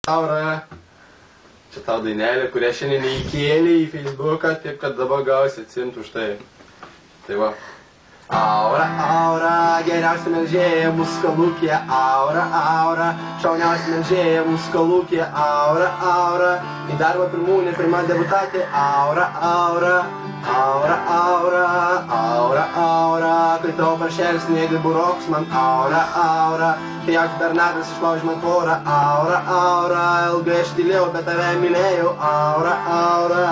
Aura. Čia tau dainelė, kurią šiandien įkėlė į Facebooką, taip kad dabar gausi atsimt už tai. Tai va. Aura, aura, geriausia melžėja mūsų kolūkė. Aura, aura, šauniausia melžėja mūsų kolūkė. Aura, aura, į darbą pirmūnė, pirma debutatė. Aura, aura, aura, aura, aura, aura, kai tavo paršelis sniegė buroks man. Aura, aura, kai jautis Bernardas išlaužė man tvorą. Aura, aura, ilgai aš tylėjau, bet tave mylėjau. Aura, aura,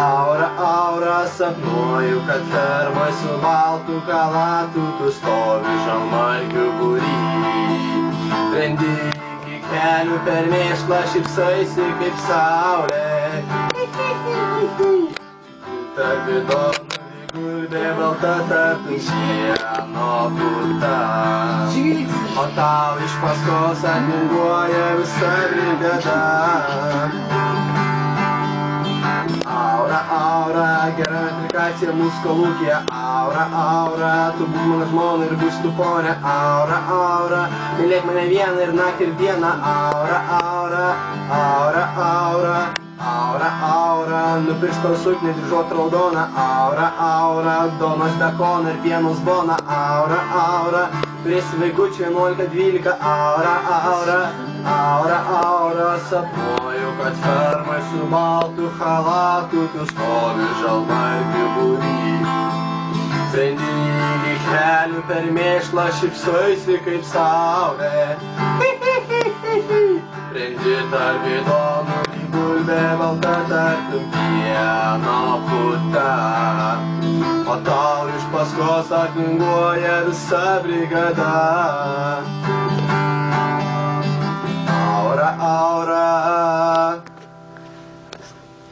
aura, aura, sapnuoju, kad fermoj su baltu kalatu tu stovi žalmarkių būry. Trendi iki kelių per mėšlą, šypsaisi kaip saulė. Tarp įdomų lygulbė balta, tartum šieno puta. O tau iš paskos atminguoja visa brigada. Aura, aura, gera aplikacija mūsų kolūkė. Aura, aura, tu būk mano žmona ir būsi tu ponė. Aura, aura, mylėk mane vieną ir naktį ir dieną. Aura, aura, aura, aura, aura, aura, nupirks tau suknį dryžuotą raudoną. Aura, aura, donos bekoną ir pienos boną. Aura, aura, turėsi vaikučių 11-12. Aura, aura, aura, aura, sapnuoju, kad fermoj su baltu chalatu tu stovi žalmarkių būry. Trendi iki kelių per mėšlą, šypsaisi kaip saulė. Trendi tarp įdomų lygulbė balta, tartum pieno puta. O tau iš paskos atminguoja visa brigada. Aura, aura,